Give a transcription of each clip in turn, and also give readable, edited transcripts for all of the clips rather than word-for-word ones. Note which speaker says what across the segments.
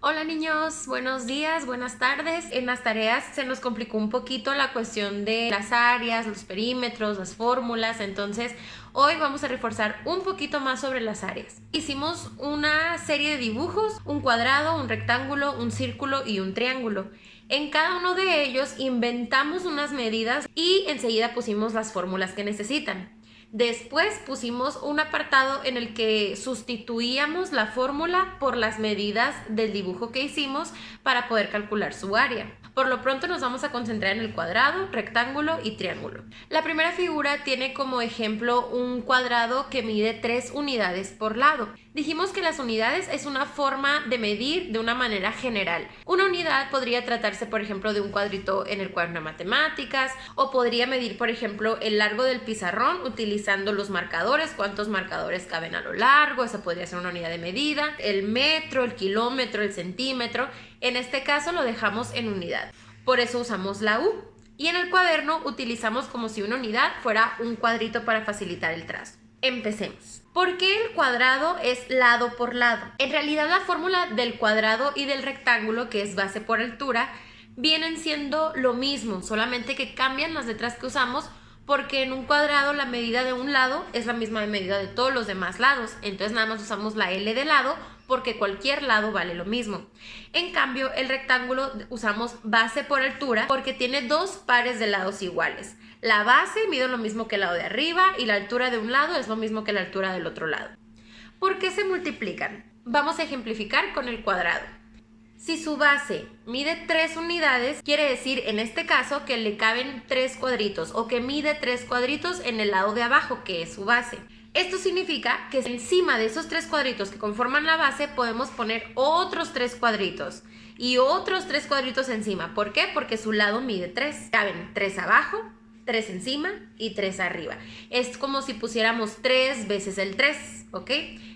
Speaker 1: Hola niños, buenos días, buenas tardes. En las tareas se nos complicó un poquito la cuestión de las áreas, los perímetros, las fórmulas, entonces hoy vamos a reforzar un poquito más sobre las áreas. Hicimos una serie de dibujos, un cuadrado, un rectángulo, un círculo y un triángulo. En cada uno de ellos inventamos unas medidas y enseguida pusimos las fórmulas que necesitan. Después pusimos un apartado en el que sustituíamos la fórmula por las medidas del dibujo que hicimos para poder calcular su área. Por lo pronto nos vamos a concentrar en el cuadrado, rectángulo y triángulo. La primera figura tiene como ejemplo un cuadrado que mide 3 unidades por lado. Dijimos que las unidades es una forma de medir de una manera general. Una unidad podría tratarse, por ejemplo, de un cuadrito en el cuaderno de matemáticas, o podría medir, por ejemplo, el largo del pizarrón utilizando los marcadores, cuántos marcadores caben a lo largo, esa podría ser una unidad de medida, el metro, el kilómetro, el centímetro. En este caso lo dejamos en unidad. Por eso usamos la U. Y en el cuaderno utilizamos como si una unidad fuera un cuadrito para facilitar el trazo. Empecemos. ¿Por qué el cuadrado es lado por lado? En realidad la fórmula del cuadrado y del rectángulo, que es base por altura, vienen siendo lo mismo, solamente que cambian las letras que usamos, porque en un cuadrado la medida de un lado es la misma medida de todos los demás lados, entonces nada más usamos la L de lado porque cualquier lado vale lo mismo. En cambio, el rectángulo usamos base por altura porque tiene dos pares de lados iguales. La base mide lo mismo que el lado de arriba y la altura de un lado es lo mismo que la altura del otro lado. ¿Por qué se multiplican? Vamos a ejemplificar con el cuadrado. Si su base mide 3 unidades, quiere decir en este caso que le caben 3 cuadritos o que mide 3 cuadritos en el lado de abajo, que es su base. Esto significa que encima de esos 3 cuadritos que conforman la base podemos poner otros 3 cuadritos y otros 3 cuadritos encima. ¿Por qué? Porque su lado mide 3. Caben 3 abajo, 3 encima y 3 arriba. Es como si pusiéramos 3 veces el 3, ¿ok?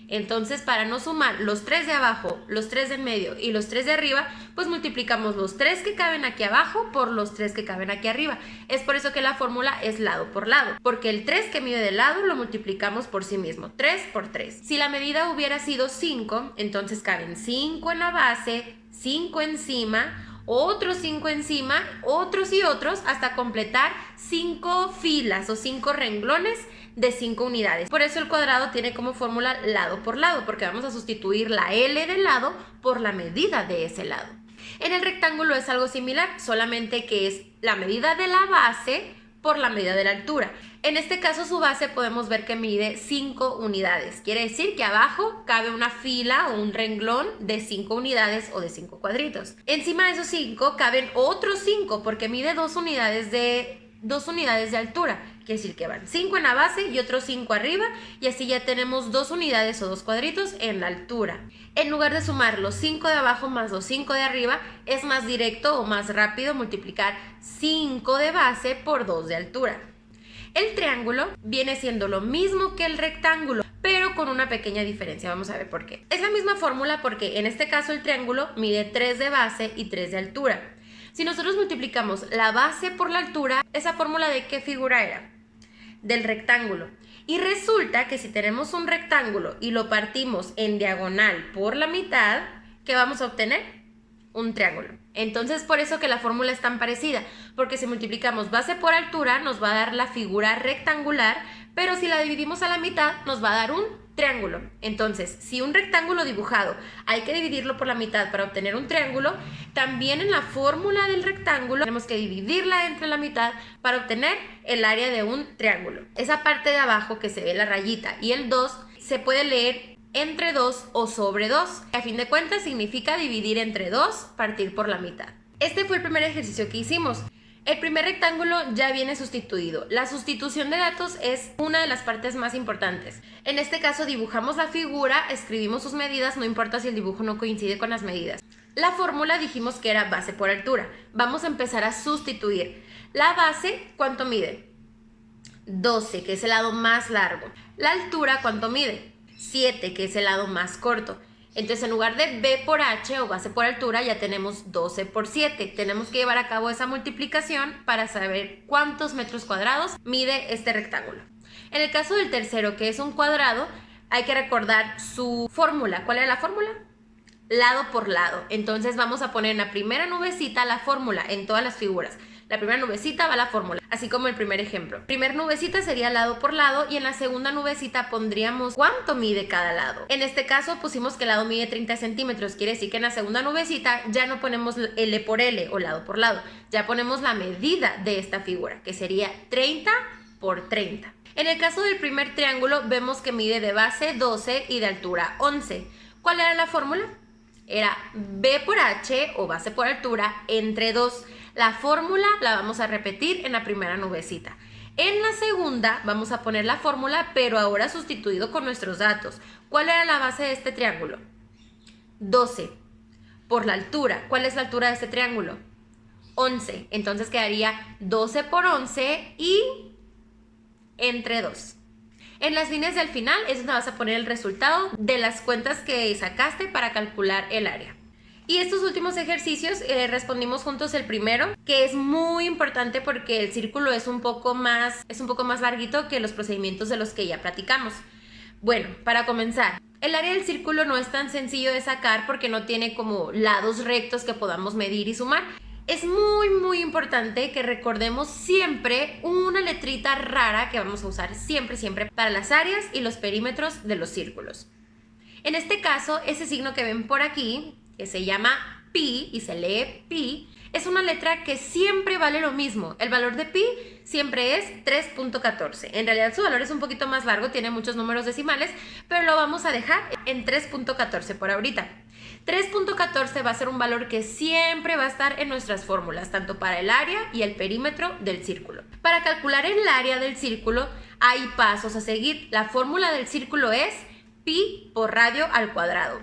Speaker 1: Entonces, para no sumar los 3 de abajo, los 3 de en medio y los 3 de arriba, pues multiplicamos los 3 que caben aquí abajo por los 3 que caben aquí arriba. Es por eso que la fórmula es lado por lado, porque el 3 que mide de lado lo multiplicamos por sí mismo, 3 por 3. Si la medida hubiera sido 5, entonces caben 5 en la base, 5 encima, otros 5 encima, otros y otros, hasta completar 5 filas o 5 renglones de 5 unidades. Por eso el cuadrado tiene como fórmula lado por lado, porque vamos a sustituir la L del lado por la medida de ese lado. En el rectángulo es algo similar, solamente que es la medida de la base por la medida de la altura. En este caso su base podemos ver que mide 5 unidades. Quiere decir que abajo cabe una fila o un renglón de 5 unidades o de 5 cuadritos. Encima de esos 5 caben otros 5 porque mide 2 unidades de altura. Quiere decir que van 5 en la base y otros 5 arriba, y así ya tenemos 2 unidades o 2 cuadritos en la altura. En lugar de sumar los 5 de abajo más los 5 de arriba, es más directo o más rápido multiplicar 5 de base por 2 de altura. El triángulo viene siendo lo mismo que el rectángulo, pero con una pequeña diferencia. Vamos a ver por qué. Es la misma fórmula porque en este caso el triángulo mide 3 de base y 3 de altura. Si nosotros multiplicamos la base por la altura, ¿esa fórmula de qué figura era? Del rectángulo. Y resulta que si tenemos un rectángulo y lo partimos en diagonal por la mitad, ¿qué vamos a obtener? Un triángulo. Entonces, por eso que la fórmula es tan parecida, porque si multiplicamos base por altura nos va a dar la figura rectangular, pero si la dividimos a la mitad nos va a dar un triángulo. Entonces, si un rectángulo dibujado hay que dividirlo por la mitad para obtener un triángulo, también en la fórmula del rectángulo tenemos que dividirla entre la mitad para obtener el área de un triángulo. Esa parte de abajo que se ve la rayita y el 2 se puede leer entre 2 o sobre 2. A fin de cuentas significa dividir entre 2, partir por la mitad. Este fue el primer ejercicio que hicimos. El primer rectángulo ya viene sustituido. La sustitución de datos es una de las partes más importantes. En este caso dibujamos la figura, escribimos sus medidas, no importa si el dibujo no coincide con las medidas. La fórmula dijimos que era base por altura. Vamos a empezar a sustituir. La base, ¿cuánto mide? 12, que es el lado más largo. La altura, ¿cuánto mide? 7, que es el lado más corto. Entonces, en lugar de B por H o base por altura, ya tenemos 12 por 7. Tenemos que llevar a cabo esa multiplicación para saber cuántos metros cuadrados mide este rectángulo. En el caso del tercero, que es un cuadrado, hay que recordar su fórmula. ¿Cuál era la fórmula? lado por lado. Entonces vamos a poner en la primera nubecita la fórmula en todas las figuras. La primera nubecita va la fórmula, así como el primer ejemplo. Primera nubecita sería lado por lado y en la segunda nubecita pondríamos cuánto mide cada lado. En este caso pusimos que el lado mide 30 centímetros, quiere decir que en la segunda nubecita ya no ponemos L por L o lado por lado, ya ponemos la medida de esta figura, que sería 30 por 30. En el caso del primer triángulo vemos que mide de base 12 y de altura 11. ¿Cuál era la fórmula? Era B por H o base por altura entre 2. La fórmula la vamos a repetir en la primera nubecita. En la segunda vamos a poner la fórmula, pero ahora sustituido con nuestros datos. ¿Cuál era la base de este triángulo? 12. Por la altura. ¿Cuál es la altura de este triángulo? 11. Entonces quedaría 12 por 11 y entre 2. En las líneas del final es donde vas a poner el resultado de las cuentas que sacaste para calcular el área. Y estos últimos ejercicios respondimos juntos el primero, que es muy importante porque el círculo es un poco más larguito que los procedimientos de los que ya platicamos. Bueno, para comenzar, el área del círculo no es tan sencillo de sacar porque no tiene como lados rectos que podamos medir y sumar. Es muy importante que recordemos siempre una letrita rara que vamos a usar siempre para las áreas y los perímetros de los círculos. En este caso, ese signo que ven por aquí, que se llama pi y se lee pi, es una letra que siempre vale lo mismo. El valor de pi siempre es 3.14. En realidad su valor es un poquito más largo, tiene muchos números decimales, pero lo vamos a dejar en 3.14 por ahorita. 3.14 va a ser un valor que siempre va a estar en nuestras fórmulas, tanto para el área y el perímetro del círculo. Para calcular el área del círculo hay pasos a seguir. La fórmula del círculo es pi por radio al cuadrado.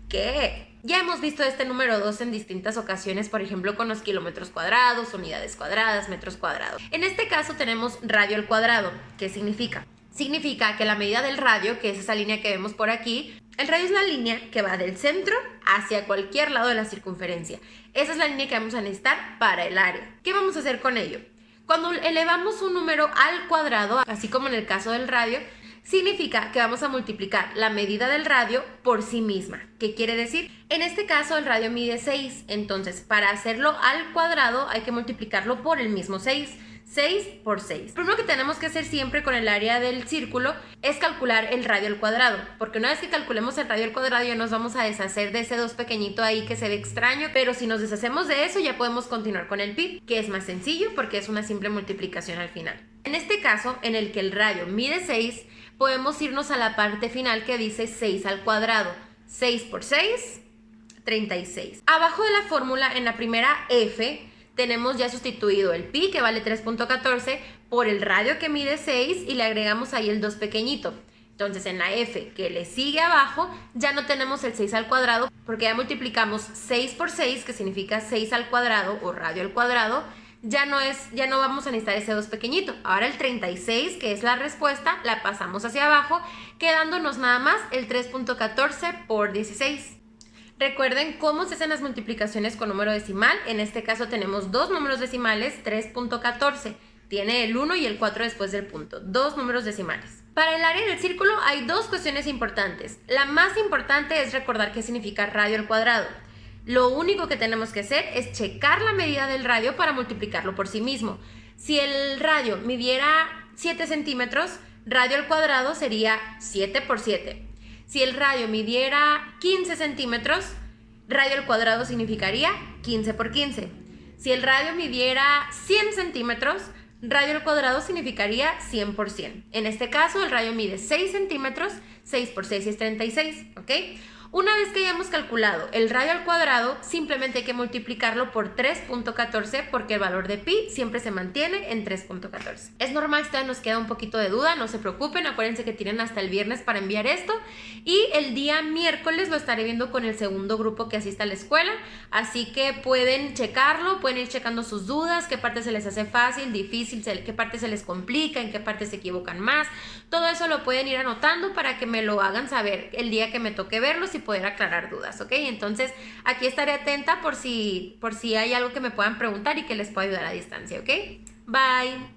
Speaker 1: ¿Qué? Ya hemos visto este número 2 en distintas ocasiones, por ejemplo con los kilómetros cuadrados, unidades cuadradas, metros cuadrados. En este caso tenemos radio al cuadrado. ¿Qué significa? Significa que la medida del radio, que es esa línea que vemos por aquí, el radio es la línea que va del centro hacia cualquier lado de la circunferencia. Esa es la línea que vamos a necesitar para el área. ¿Qué vamos a hacer con ello? Cuando elevamos un número al cuadrado, así como en el caso del radio, significa que vamos a multiplicar la medida del radio por sí misma. ¿Qué quiere decir? En este caso el radio mide 6, entonces para hacerlo al cuadrado hay que multiplicarlo por el mismo 6. 6 por 6. Lo primero que tenemos que hacer siempre con el área del círculo es calcular el radio al cuadrado, porque una vez que calculemos el radio al cuadrado ya nos vamos a deshacer de ese 2 pequeñito ahí que se ve extraño, pero si nos deshacemos de eso ya podemos continuar con el pi, que es más sencillo porque es una simple multiplicación al final. En este caso, en el que el radio mide 6, podemos irnos a la parte final que dice 6 al cuadrado. 6 por 6, 36. Abajo de la fórmula, en la primera F, tenemos ya sustituido el pi, que vale 3.14, por el radio que mide 6 y le agregamos ahí el 2 pequeñito. Entonces en la F que le sigue abajo ya no tenemos el 6 al cuadrado porque ya multiplicamos 6 por 6, que significa 6 al cuadrado o radio al cuadrado. Ya no vamos a necesitar ese 2 pequeñito. Ahora el 36, que es la respuesta, la pasamos hacia abajo, quedándonos nada más el 3.14 por 16. Recuerden cómo se hacen las multiplicaciones con número decimal. En este caso tenemos dos números decimales, 3.14. Tiene el 1 y el 4 después del punto. Dos números decimales. Para el área del círculo hay dos cuestiones importantes. La más importante es recordar qué significa radio al cuadrado. Lo único que tenemos que hacer es checar la medida del radio para multiplicarlo por sí mismo. Si el radio midiera 7 centímetros, radio al cuadrado sería 7 por 7. Si el radio midiera 15 centímetros, radio al cuadrado significaría 15 por 15. Si el radio midiera 100 centímetros, radio al cuadrado significaría 100 por 100. En este caso, el radio mide 6 centímetros, 6 por 6 es 36, ¿ok? Una vez que hayamos calculado el radio al cuadrado, simplemente hay que multiplicarlo por 3.14 porque el valor de pi siempre se mantiene en 3.14. Es normal si todavía nos queda un poquito de duda, no se preocupen, acuérdense que tienen hasta el viernes para enviar esto y el día miércoles lo estaré viendo con el segundo grupo que asista a la escuela, así que pueden checarlo, pueden ir checando sus dudas, qué parte se les hace fácil, difícil, qué parte se les complica, en qué parte se equivocan más, todo eso lo pueden ir anotando para que me lo hagan saber el día que me toque verlos y poder aclarar dudas, ¿ok? Entonces aquí estaré atenta por si hay algo que me puedan preguntar y que les pueda ayudar a distancia, ¿ok? Bye.